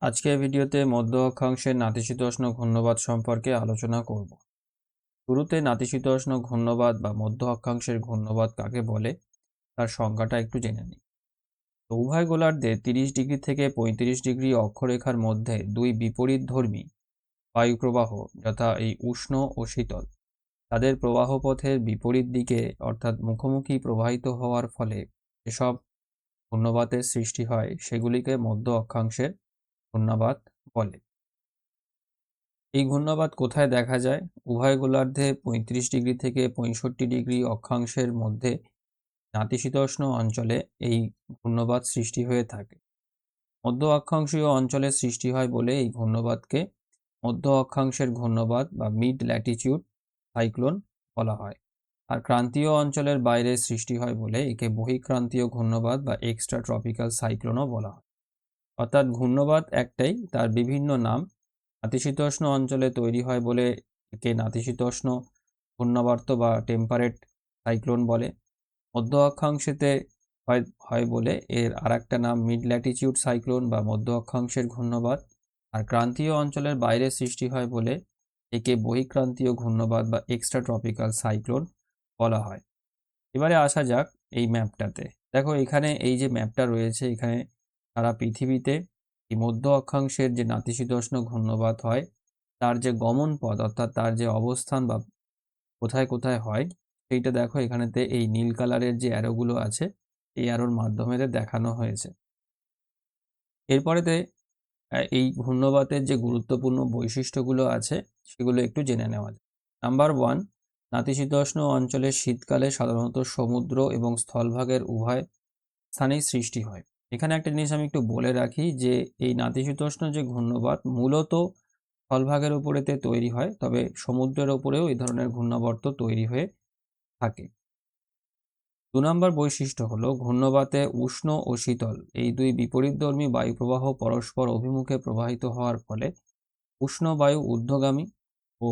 আজকের ভিডিওতে মধ্য অক্ষাংশের নাতিশীতোষ্ণ ঘূর্ণবাত সম্পর্কে আলোচনা করব। শুরুতে নাতিশীতোষ্ণ ঘূর্ণবাত বা মধ্য অক্ষাংশের ঘূর্ণবাত কাকে বলে তার সংজ্ঞাটা একটু জেনে নিই। তো উভয় গোলার্ধে 30 ডিগ্রি থেকে 35 ডিগ্রি অক্ষরেখার মধ্যে দুই বিপরীতধর্মী বায়ুপ্রবাহ যথা এই উষ্ণ ও শীতল তাদের প্রবাহ পথের বিপরীত দিকে অর্থাৎ মুখোমুখি প্রবাহিত হওয়ার ফলে যেসব ঘূর্ণবাতের সৃষ্টি হয় সেগুলিকে মধ্য অক্ষাংশের ঘূর্ণবাত বলে। এই ঘূর্ণবাত কোথায় দেখা যায়? উভয় গোলার্ধে 35 ডিগ্রি থেকে 65 ডিগ্রি অক্ষাংশের মধ্যে নাতিশীতোষ্ণ অঞ্চলে এই ঘূর্ণবাত সৃষ্টি হয়ে থাকে। মধ্য অক্ষাংশীয় অঞ্চলে সৃষ্টি হয় বলে এই ঘূর্ণবাতকে মধ্য অক্ষাংশের ঘূর্ণবাত বা মিড ল্যাটিটিউড সাইক্লোন বলা হয়। আর ক্রান্তীয় অঞ্চলের বাইরে সৃষ্টি হয় বলে একে বহিঃক্রান্তীয় ঘূর্ণবাত বা এক্সট্রা ট্রপিক্যাল সাইক্লোনও বলা হয়। অর্থাৎ ঘূর্ণবাত একটাই, তার বিভিন্ন নাম। নাতিশীতোষ্ণ অঞ্চলে তৈরি হয় বলে একে নাতিশীতোষ্ণ ঘূর্ণাবর্ত বা টেম্পারেট সাইক্লোন বলে। মধ্য অক্ষাংশেতে হয় বলে এর আরেকটা নাম মিড ল্যাটিটিউড সাইক্লোন বা মধ্য অক্ষাংশের ঘূর্ণবাত। আর ক্রান্তীয় অঞ্চলের বাইরে সৃষ্টি হয় বলে একে বহিঃক্রান্তীয় ঘূর্ণবাত বা এক্সট্রা ট্রপিক্যাল সাইক্লোন বলা হয়। এবারে আসা যাক এই ম্যাপটাতে। দেখো এখানে এই যে ম্যাপটা রয়েছে, এখানে সারা পৃথিবীতে এই মধ্য অক্ষাংশের যে নাতিশীতোষ্ণ ঘূর্ণবাত হয় তার যে গমন পথ অর্থাৎ তার যে অবস্থান বা কোথায় কোথায় হয় সেইটা দেখো এখানেতে এই নীল কালারের যে অ্যারোগুলো আছে এই অ্যারোর মাধ্যমে দেখানো হয়েছে। এরপরেতে এই ঘূর্ণবাতের যে গুরুত্বপূর্ণ বৈশিষ্ট্যগুলো আছে সেগুলো একটু জেনে নেওয়া যায়। নাম্বার 1, নাতিশীতোষ্ণ অঞ্চলের শীতকালে সাধারণত সমুদ্র এবং স্থলভাগের উভয় স্থানেই সৃষ্টি হয়। এখানে একটা জিনিস আমি একটু বলে রাখি যে এই নাতিশীতোষ্ণ যে ঘূর্ণবাত মূলত স্থলভাগের উপরেতে তৈরি হয়, তবে সমুদ্রের উপরেও এই ধরনের ঘূর্ণাবর্ত তৈরি হয়ে থাকে। 2 নম্বর বৈশিষ্ট্য হলো ঘূর্ণবাতে উষ্ণ ও শীতল এই দুই বিপরীতধর্মী বায়ুপ্রবাহ পরস্পর অভিমুখে প্রবাহিত হওয়ার ফলে উষ্ণ বায়ু ঊর্ধ্বগামী ও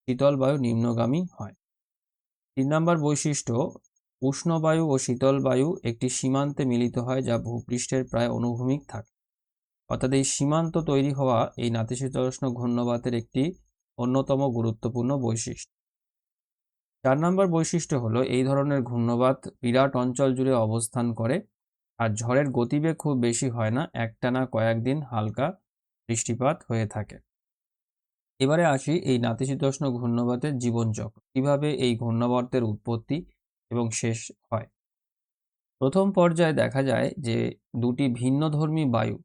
শীতল বায়ু নিম্নগামী হয়। 3 নম্বর বৈশিষ্ট্য, উষ্ণ বায়ু ও শীতল বায়ু একটি সীমান্তে মিলিত হয় যা ভূপৃষ্ঠের প্রায় অনুভূমিক থাকে। অর্থাৎ এই সীমান্ত তৈরি হওয়া এই নাতিশীতোষ্ণ ঘূর্ণবাতের একটি অন্যতম গুরুত্বপূর্ণ বৈশিষ্ট্য। 4 নম্বর বৈশিষ্ট্য হলো এই ধরনের ঘূর্ণবাত বিরাট অঞ্চল জুড়ে অবস্থান করে আর ঝড়ের গতিবেগ খুব বেশি হয় না, একটানা কয়েকদিন হালকা বৃষ্টিপাত হয়ে থাকে। এবারে আসি এই নাতিশীতোষ্ণ ঘূর্ণবাতের জীবনচক্র, কিভাবে এই ঘূর্ণাবর্তের উৎপত্তি এবং শেষ হয়। প্রথম পর্যায়ে দেখা যায় যে দুটি ভিন্নধর্মী বায়ু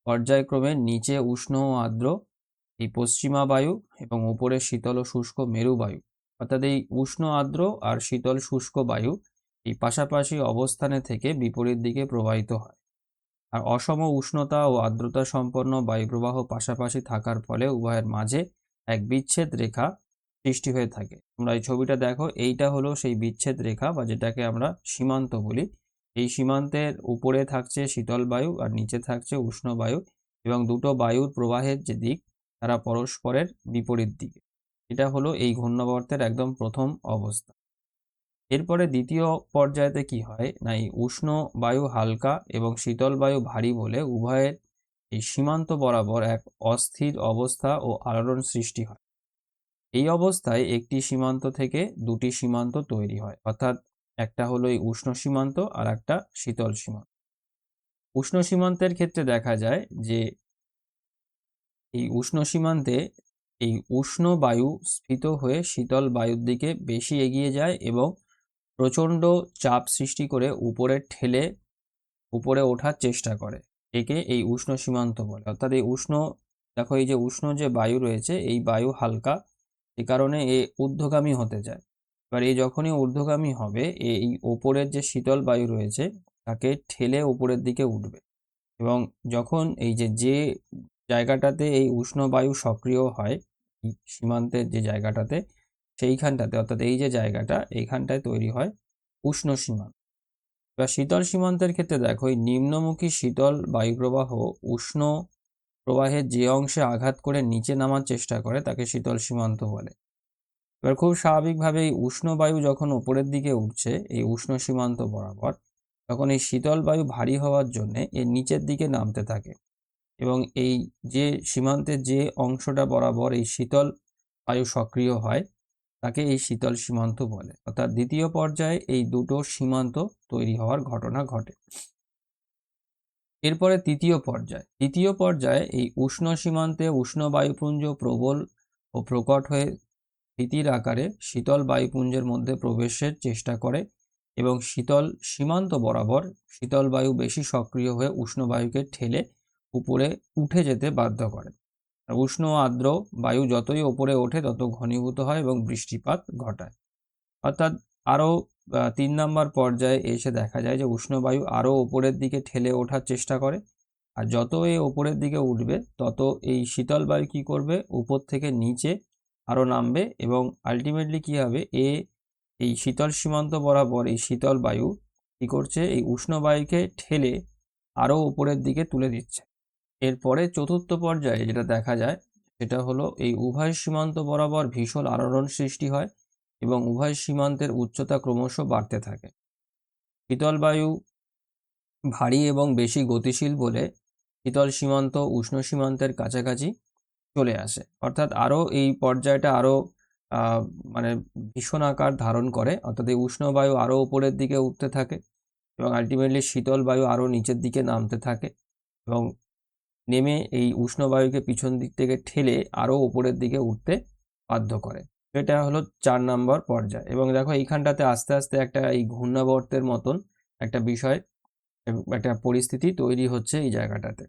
পর্যায়ক্রমে নিচে উষ্ণ ও আর্দ্র এই পশ্চিমা বায়ু এবং উপরে শীতল ও শুষ্ক মেরু বায়ু, অর্থাৎ এই উষ্ণ আর্দ্র আর শীতল শুষ্ক বায়ু এই পাশাপাশি অবস্থানে থেকে বিপরীত দিকে প্রবাহিত হয়। আর অসম উষ্ণতা ও আর্দ্রতা সম্পন্ন বায়ুপ্রবাহ পাশাপাশি থাকার ফলে উভয়ের মাঝে এক বিচ্ছেদ রেখা সৃষ্টি হয়ে থাকে। তোমরা এই ছবিটা দেখো, এইটা হলো সেই বিচ্ছেদ রেখা বা যেটাকে আমরা সীমান্ত বলি। এই সীমান্তের উপরে থাকছে শীতল বায়ু আর নিচে থাকছে উষ্ণ বায়ু, এবং দুটো বায়ুর প্রবাহের যে দিক তারা পরস্পরের বিপরীত দিকে। এটা হলো এই ঘূর্ণাবর্তের একদম প্রথম অবস্থা। এরপরে দ্বিতীয় পর্যায়েতে কি হয় না, এই উষ্ণ বায়ু হালকা এবং শীতল বায়ু ভারী বলে উভয়ের এই সীমান্ত বরাবর এক অস্থির অবস্থা ও আলোড়ন সৃষ্টি হয়। এই অবস্থায় একটি সীমান্ত থেকে দুটি সীমান্ত তৈরি হয়, অর্থাৎ একটা হলো এই উষ্ণ সীমান্ত আর একটা শীতল সীমান্ত। উষ্ণ সীমান্তের ক্ষেত্রে দেখা যায় যে এই উষ্ণ সীমান্তে এই উষ্ণ বায়ু স্ফীত হয়ে শীতল বায়ুর দিকে বেশি এগিয়ে যায় এবং প্রচণ্ড চাপ সৃষ্টি করে উপরে ঠেলে উপরে ওঠার চেষ্টা করে। একে এই উষ্ণ সীমান্ত বলে। অর্থাৎ এই উষ্ণ, দেখো এই যে উষ্ণ যে বায়ু রয়েছে এই বায়ু হালকা, এ কারণে এ ঊর্ধ্বগামী হতে যায়। এবার এই যখনই ঊর্ধ্বগামী হবে এই ওপরের যে শীতল বায়ু রয়েছে তাকে ঠেলে উপরের দিকে উঠবে, এবং যখন এই যে জায়গাটাতে এই উষ্ণ বায়ু সক্রিয় হয় সীমান্তের যে জায়গাটাতে, সেইখানটাতে অর্থাৎ এই যে জায়গাটা এইখানটায় তৈরি হয় উষ্ণ সীমান্ত। এবার শীতল সীমান্তের ক্ষেত্রে দেখো এই নিম্নমুখী শীতল বায়ুপ্রবাহ উষ্ণ প্রবাহের যে অংশে আঘাত করে নিচে নামার চেষ্টা করে তাকে শীতল সীমান্ত বলে। এবার খুব স্বাভাবিকভাবে এই উষ্ণ বায়ু যখন উপরের দিকে উঠছে এই উষ্ণ সীমান্ত বরাবর, তখন এই শীতল বায়ু ভারী হওয়ার জন্য এর নিচের দিকে নামতে থাকে। এবং এই যে সীমান্তের যে অংশটা বরাবর এই শীতল বায়ু সক্রিয় হয় তাকে এই শীতল সীমান্ত বলে। অর্থাৎ দ্বিতীয় পর্যায়ে এই দুটো সীমান্ত তৈরি হওয়ার ঘটনা ঘটে। এরপরে তৃতীয় পর্যায়ে এই উষ্ণ সীমান্তে উষ্ণ বায়ুপুঞ্জ প্রবল ও প্রকট হয়ে ভীতির আকারে শীতল বায়ুপুঞ্জের মধ্যে প্রবেশের চেষ্টা করে এবং শীতল সীমান্ত বরাবর শীতল বায়ু বেশি সক্রিয় হয়ে উষ্ণ বায়ুকে ঠেলে উপরে উঠে যেতে বাধ্য করে। উষ্ণ ও আর্দ্র বায়ু যতই ওপরে ওঠে তত ঘনীভূত হয় এবং বৃষ্টিপাত ঘটায়। অর্থাৎ আরও 3 নম্বর পর্যায়ে এসে দেখা যায় যে উষ্ণ বায়ু আরও ওপরের দিকে ঠেলে ওঠার চেষ্টা করে, আর যত এ ওপরের দিকে উঠবে তত এই শীতল বায়ু কী করবে, উপর থেকে নিচে আরও নামবে এবং আলটিমেটলি কী হবে, এই শীতল সীমান্ত বরাবর এই শীতল বায়ু কী করছে, এই উষ্ণ বায়ুকে ঠেলে আরও উপরের দিকে তুলে দিচ্ছে। এরপরে চতুর্থ পর্যায়ে যেটা দেখা যায় সেটা হলো এই উভয় সীমান্ত বরাবর ভীষণ আলোড়ন সৃষ্টি হয় এবং উভয় সীমান্তের উচ্চতা ক্রমশ বাড়তে থাকে। শীতল বায়ু ভারী এবং বেশি গতিশীল বলে শীতল সীমান্ত উষ্ণ সীমান্তের কাছাকাছি চলে আসে। অর্থাৎ আরও এই পর্যায়টা আরও মানে ভীষণ আকার ধারণ করে। অর্থাৎ এই উষ্ণ বায়ু আরও উপরের দিকে উঠতে থাকে এবং আলটিমেটলি শীতল বায়ু আরও নিচের দিকে নামতে থাকে এবং নেমে এই উষ্ণ বায়ুকে পিছন দিক থেকে ঠেলে আরও উপরের দিকে উঠতে বাধ্য করে। এটা হলো 4 নম্বর পর্যায়। এবং দেখো এইখানটাতে আস্তে আস্তে একটা এই ঘূর্ণাবর্তের মতন একটা বিষয়, একটা পরিস্থিতি তৈরি হচ্ছে এই জায়গাটাতে।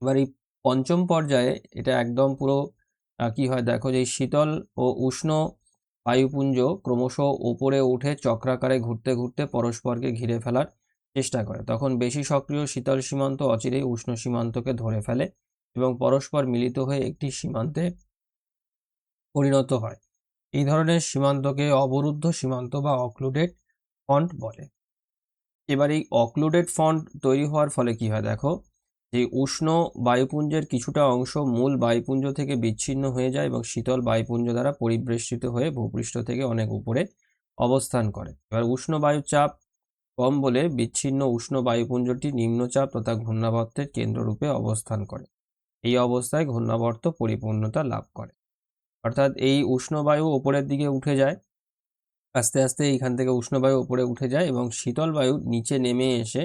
এবার এই পঞ্চম পর্যায়ে এটা একদম পুরো কি হয় দেখো, যে শীতল ও উষ্ণ বায়ুপুঞ্জ ক্রমশ ওপরে উঠে চক্রাকারে ঘুরতে ঘুরতে পরস্পরকে ঘিরে ফেলার চেষ্টা করে। তখন বেশি সক্রিয় শীতল সীমান্ত অচিরেই উষ্ণ সীমান্তকে ধরে ফেলে এবং পরস্পর মিলিত হয়ে একটি সীমান্তে পরিণত হয়। এই ধরনের সীমান্তকে অবরুদ্ধ সীমান্ত বা অক্লুডেড ফ্রন্ট বলে। এবার এই অক্লুডেড ফ্রন্ট তৈরি হওয়ার ফলে কি হয় দেখো, যে উষ্ণ বায়ুপুঞ্জের কিছুটা অংশ মূল বায়ুপুঞ্জ থেকে বিচ্ছিন্ন হয়ে যায় এবং শীতল বায়ুপুঞ্জ দ্বারা পরিবেষ্টিত হয়ে ভূপৃষ্ঠ থেকে অনেক উপরে অবস্থান করে। এবার উষ্ণ বায়ুর চাপ কম বলে বিচ্ছিন্ন উষ্ণ বায়ুপুঞ্জটি নিম্নচাপ তথা ঘূর্ণাবর্তের কেন্দ্ররূপে অবস্থান করে। এই অবস্থায় ঘূর্ণাবর্ত পরিপূর্ণতা লাভ করে। অর্থাৎ এই উষ্ণ বায়ু ওপরের দিকে উঠে যায়, আস্তে আস্তে এইখান থেকে উষ্ণ বায়ু উপরে উঠে যায় এবং শীতল বায়ু নিচে নেমে এসে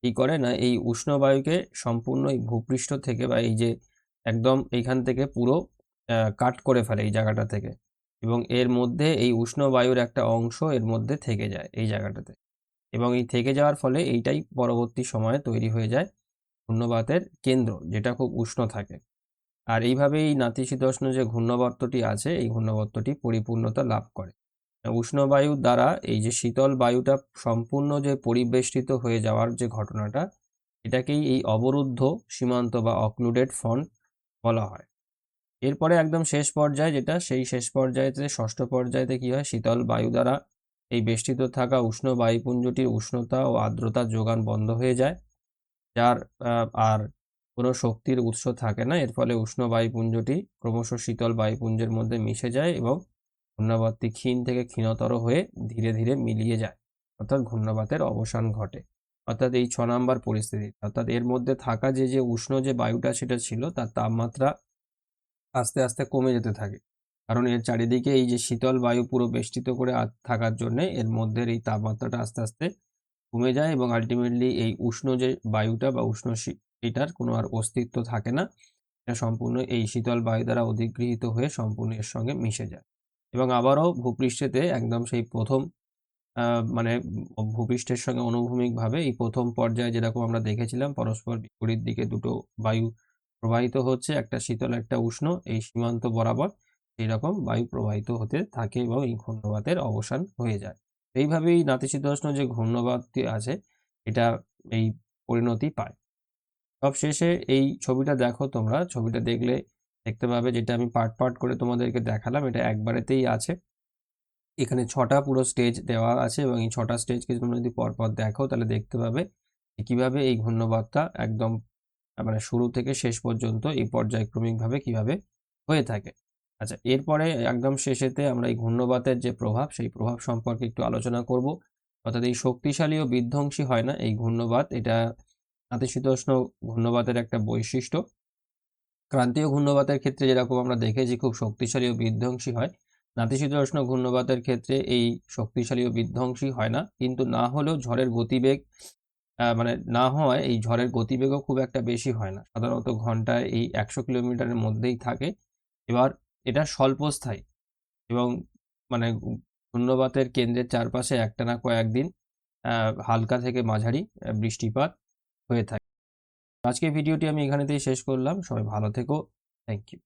কি করে না, এই উষ্ণ বায়ুকে সম্পূর্ণ এই ভূপৃষ্ঠ থেকে বা এই যে একদম এইখান থেকে পুরো কাট করে ফেলে এই জায়গাটা থেকে, এবং এর মধ্যে এই উষ্ণ বায়ুর একটা অংশ এর মধ্যে থেকে যায় এই জায়গাটাতে, এবং এই থেকে যাওয়ার ফলে এইটাই পরবর্তী সময়ে তৈরি হয়ে যায় ঘূর্ণবাতের কেন্দ্র, যেটা খুব উষ্ণ থাকে। আর এইভাবে এই নাতিশীতোষ্ণ যে ঘূর্ণাবর্তটি আছে এই ঘূর্ণাবর্তটি পরিপূর্ণতা লাভ করে। উষ্ণ বায়ুর দ্বারা এই যে শীতল বায়ুটা সম্পূর্ণ যে পরিবেষ্টিত হয়ে যাওয়ার যে ঘটনাটা, এটাকেই এই অবরুদ্ধ সীমান্ত বা অক্লুডেড ফ্রন্ট বলা হয়। এরপরে একদম শেষ পর্যায়ে যেটা, সেই শেষ পর্যায়েতে ষষ্ঠ পর্যায়েতে কি হয়, শীতল বায়ু দ্বারা এই বেষ্টিত থাকা উষ্ণ বায়ুপুঞ্জটির উষ্ণতা ও আর্দ্রতার যোগান বন্ধ হয়ে যায়, যার আর কোনো শক্তির উৎস থাকে না। এর ফলে উষ্ণ বায়ুপুঞ্জটি ক্রমশ শীতল বায়ুপুঞ্জের মধ্যে মিশে যায় এবং ঘূর্ণাবর্তটি ক্ষীণ থেকে ক্ষীণতর হয়ে ধীরে ধীরে মিলিয়ে যায়, অর্থাৎ ঘূর্ণাবাতের অবসান ঘটে। অর্থাৎ এই 6 নম্বর পরিস্থিতি, অর্থাৎ এর মধ্যে থাকা যে উষ্ণ যে বায়ুটা সেটা ছিল তার তাপমাত্রা আস্তে আস্তে কমে যেতে থাকে, কারণ এর চারিদিকে এই যে শীতল বায়ু পুরো বেষ্টিত করে থাকার জন্য এর মধ্যে এই তাপমাত্রাটা আস্তে আস্তে কমে যায় এবং আলটিমেটলি এই উষ্ণ যে বায়ুটা বা উষ্ণ এটার কোনো আর অস্তিত্ব থাকে না। এটা সম্পূর্ণ এই শীতল বায়ু দ্বারা অধিগৃহীত হয়ে সম্পূর্ণ এর সঙ্গে মিশে যায় এবং আবারও ভূপৃষ্ঠেতে একদম সেই প্রথম মানে ভূপৃষ্ঠের সঙ্গে অনুভূমিকভাবে এই প্রথম পর্যায়ে যেরকম আমরা দেখেছিলাম পরস্পর বিপরীত দিকে দুটো বায়ু প্রবাহিত হচ্ছে, একটা শীতল একটা উষ্ণ, এই সীমান্ত বরাবর এইরকম বায়ু প্রবাহিত হতে থাকে এবং এই ঘূর্ণবাতের অবসান হয়ে যায়। এইভাবেই নাতিশীতোষ্ণ যে ঘূর্ণবাতটি আছে এটা এই পরিণতি পায়। সব শেষে এই ছবিটা দেখো, তোমরা ছবিটা দেখলে দেখতে পাবে, যেটা আমি পার্ট পার্ট করে তোমাদেরকে দেখালাম এটা একবারেতেই আছে। এখানে 6টা পুরো স্টেজ দেওয়া আছে এবং এই 6টা স্টেজকে তোমরা যদি পরপর দেখো তাহলে দেখতে পাবে কিভাবে এই ঘূর্ণবাতটা একদম মানে শুরু থেকে শেষ পর্যন্ত এই পর্যায়ক্রমিকভাবে কিভাবে হয়ে থাকে। আচ্ছা, এরপরে একদম শেষেতে আমরা এই ঘূর্ণবাতের যে প্রভাব সেই প্রভাব সম্পর্কে একটু আলোচনা করব। অর্থাৎ এই শক্তিশালী ও বিধ্বংসী হয় না এই ঘূর্ণবাত, এটা নাতিশীতোষ্ণ ঘূর্ণবাতের একটা বৈশিষ্ট্য। ক্রান্তীয় ঘূর্ণবাতের ক্ষেত্রে যেরকম আমরা দেখেছি খুব শক্তিশালী ও বিধ্বংসী হয়, নাতিশীতোষ্ণ ঘূর্ণবাতের ক্ষেত্রে এই শক্তিশালী ও বিধ্বংসী হয় না, কিন্তু না হলেও ঝড়ের গতিবেগ মানে না হওয়ায় এই ঝড়ের গতিবেগও খুব একটা বেশি হয় না, সাধারণত ঘন্টায় এই 100 কিলোমিটারের মধ্যেই থাকে। এবার এটা স্বল্পস্থায়ী এবং মানে ঘূর্ণবাতের কেন্দ্রের চারপাশে একটানা কয়েকদিন হালকা থেকে মাঝারি বৃষ্টিপাত হয়ে থাকে। আজকের ভিডিওটি আমি এখানেতেই শেষ করলাম। সবাই ভালো থেকো। Thank you.